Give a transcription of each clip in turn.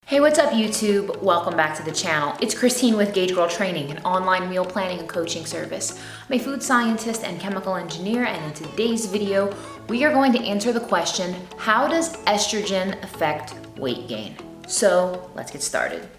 Hey, what's up YouTube? Welcome back to the channel. It's Christine with gaugegirltraining, an online meal planning and coaching service. I'm a food scientist and chemical engineer, and in today's video, we are going to answer the question, how does estrogen affect weight gain? So let's get started.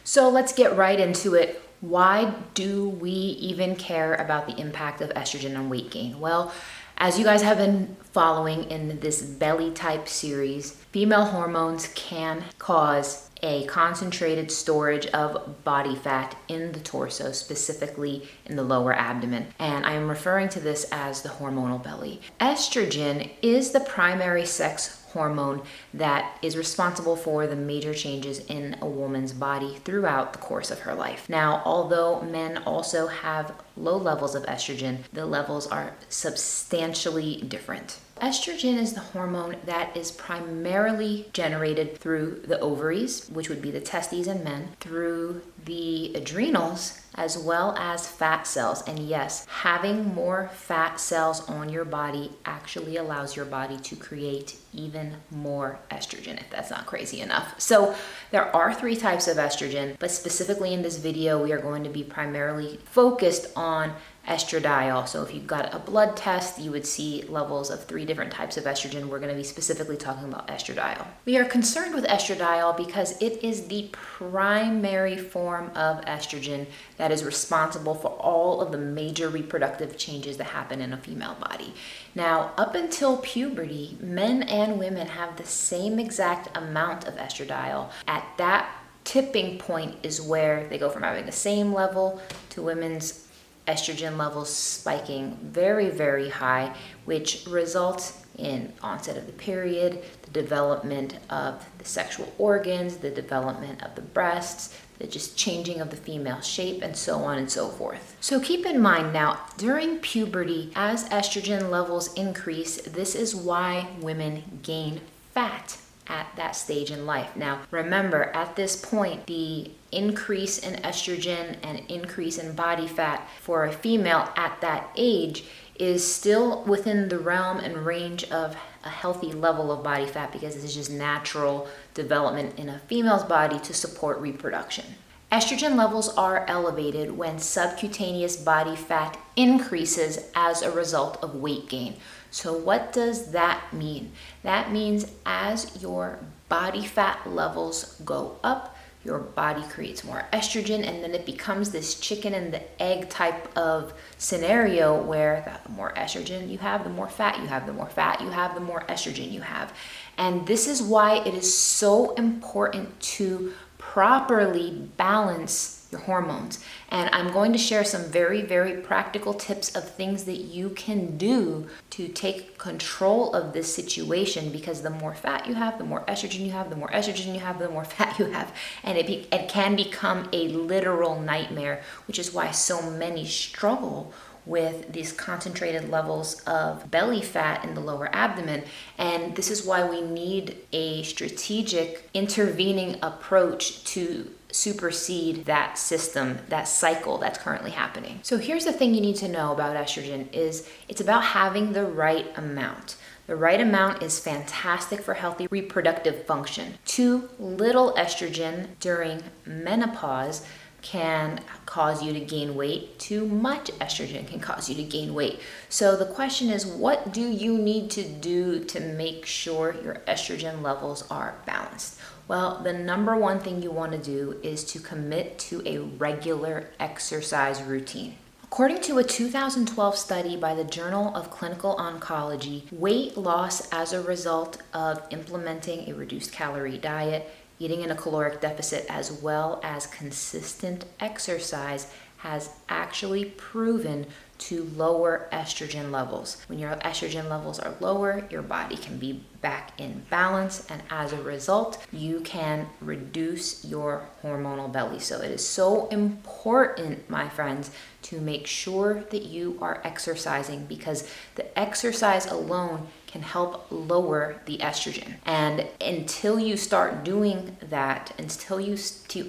So let's get right into it. Why do we even care about the impact of estrogen on weight gain? Well, as you guys have been following in this belly type series, female hormones can cause a concentrated storage of body fat in the torso, specifically in the lower abdomen. And I am referring to this as the hormonal belly. Estrogen is the primary sex hormone that is responsible for the major changes in a woman's body throughout the course of her life. Now, although men also have low levels of estrogen, the levels are substantially different. Estrogen is the hormone that is primarily generated through the ovaries, which would be the testes in men, through the adrenals, as well as fat cells. And yes, having more fat cells on your body actually allows your body to create even more estrogen, if that's not crazy enough. So there are 3 types of estrogen, but specifically in this video, we are going to be primarily focused on estradiol. So if you've got a blood test, you would see levels of 3 different types of estrogen. We're going to be specifically talking about estradiol. We are concerned with estradiol because it is the primary form of estrogen that is responsible for all of the major reproductive changes that happen in a female body. Now, up until puberty, men and women have the same exact amount of estradiol. At that tipping point is where they go from having the same level to women's estrogen levels spiking very, very high, which results in onset of the period, the development of the sexual organs, the development of the breasts, the just changing of the female shape, and so on and so forth. So keep in mind now, during puberty, as estrogen levels increase, this is why women gain fat at that stage in life. Now, remember, at this point, the increase in estrogen and increase in body fat for a female at that age is still within the realm and range of a healthy level of body fat, because this is just natural development in a female's body to support reproduction. Estrogen levels are elevated when subcutaneous body fat increases as a result of weight gain. So what does that mean? That means as your body fat levels go up, your body creates more estrogen, and then it becomes this chicken and the egg type of scenario where the more estrogen you have, the more fat you have, the more fat you have, the more estrogen you have. And this is why it is so important to properly balance your hormones. And I'm going to share some very, very practical tips of things that you can do to take control of this situation, because the more fat you have, the more estrogen you have, the more estrogen you have, the more fat you have. And it can become a literal nightmare, which is why so many struggle with these concentrated levels of belly fat in the lower abdomen. And this is why we need a strategic intervening approach to supersede that system, that cycle that's currently happening. So here's the thing you need to know about estrogen is it's about having the right amount. The right amount is fantastic for healthy reproductive function. Too little estrogen during menopause can cause you to gain weight. Too much estrogen can cause you to gain weight. So the question is, what do you need to do to make sure your estrogen levels are balanced? Well, the number one thing you want to do is to commit to a regular exercise routine. According to a 2012 study by the Journal of Clinical Oncology, weight loss as a result of implementing a reduced calorie diet, eating in a caloric deficit, as well as consistent exercise has actually proven to lower estrogen levels. When your estrogen levels are lower, your body can be back in balance, and as a result, you can reduce your hormonal belly. So it is so important, my friends, to make sure that you are exercising, because the exercise alone can help lower the estrogen. And until you start doing that, until you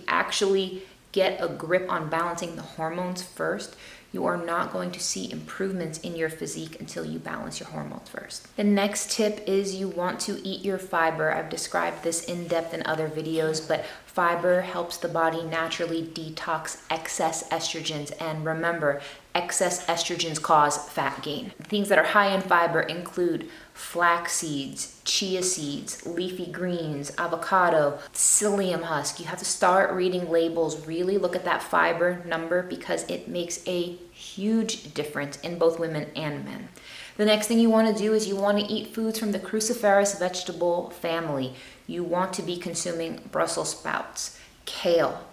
actually get a grip on balancing the hormones first, you are not going to see improvements in your physique until you balance your hormones first. The next tip is you want to eat your fiber. I've described this in depth in other videos, but fiber helps the body naturally detox excess estrogens. And remember, excess estrogens cause fat gain. Things that are high in fiber include flax seeds, chia seeds, leafy greens, avocado, psyllium husk. You have to start reading labels, really look at that fiber number because it makes a huge difference in both women and men. The next thing you want to do is you want to eat foods from the cruciferous vegetable family. You want to be consuming Brussels sprouts, kale,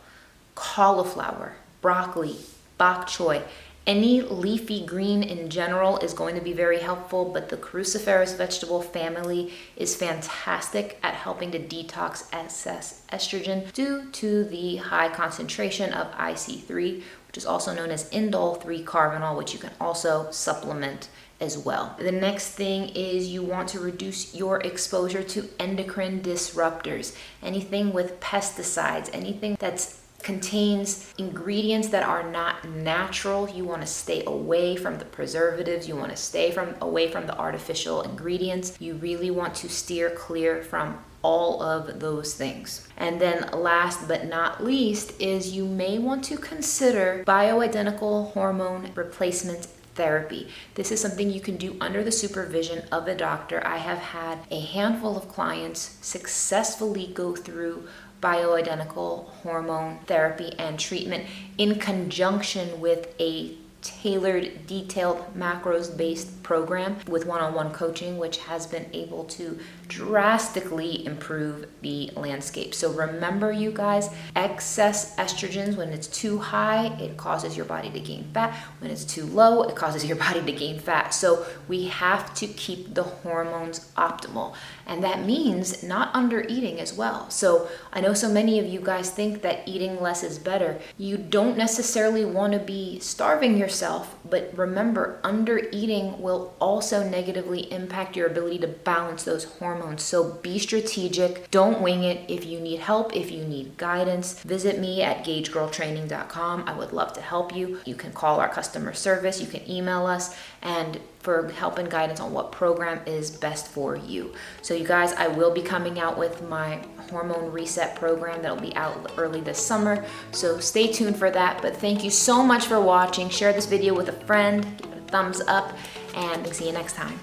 cauliflower, broccoli, bok choy. Any leafy green in general is going to be very helpful, but the cruciferous vegetable family is fantastic at helping to detox excess estrogen due to the high concentration of IC3, which is also known as indole 3-carbinol, which you can also supplement as well. The next thing is you want to reduce your exposure to endocrine disruptors. Anything with pesticides, anything that's contains ingredients that are not natural. You want to stay away from the preservatives. You want to stay away from the artificial ingredients. You really want to steer clear from all of those things. And then last but not least is you may want to consider bioidentical hormone replacement therapy. This is something you can do under the supervision of a doctor. I have had a handful of clients successfully go through bioidentical hormone therapy and treatment in conjunction with a tailored, detailed, macros-based program with one-on-one coaching, which has been able to drastically improve the landscape. So remember, you guys, excess estrogens, when it's too high, it causes your body to gain fat. When it's too low, it causes your body to gain fat. So we have to keep the hormones optimal. And that means not under eating as well. So I know so many of you guys think that eating less is better. You don't necessarily want to be starving yourself, but remember, under eating will also negatively impact your ability to balance those hormones. So be strategic, don't wing it. If you need help, if you need guidance, visit me at gaugegirltraining.com. I would love to help you. You can call our customer service, you can email us, and for help and guidance on what program is best for you. So you guys, I will be coming out with my hormone reset program that'll be out early this summer. So stay tuned for that. But thank you so much for watching. Share this video with a friend, give it a thumbs up, and see you next time.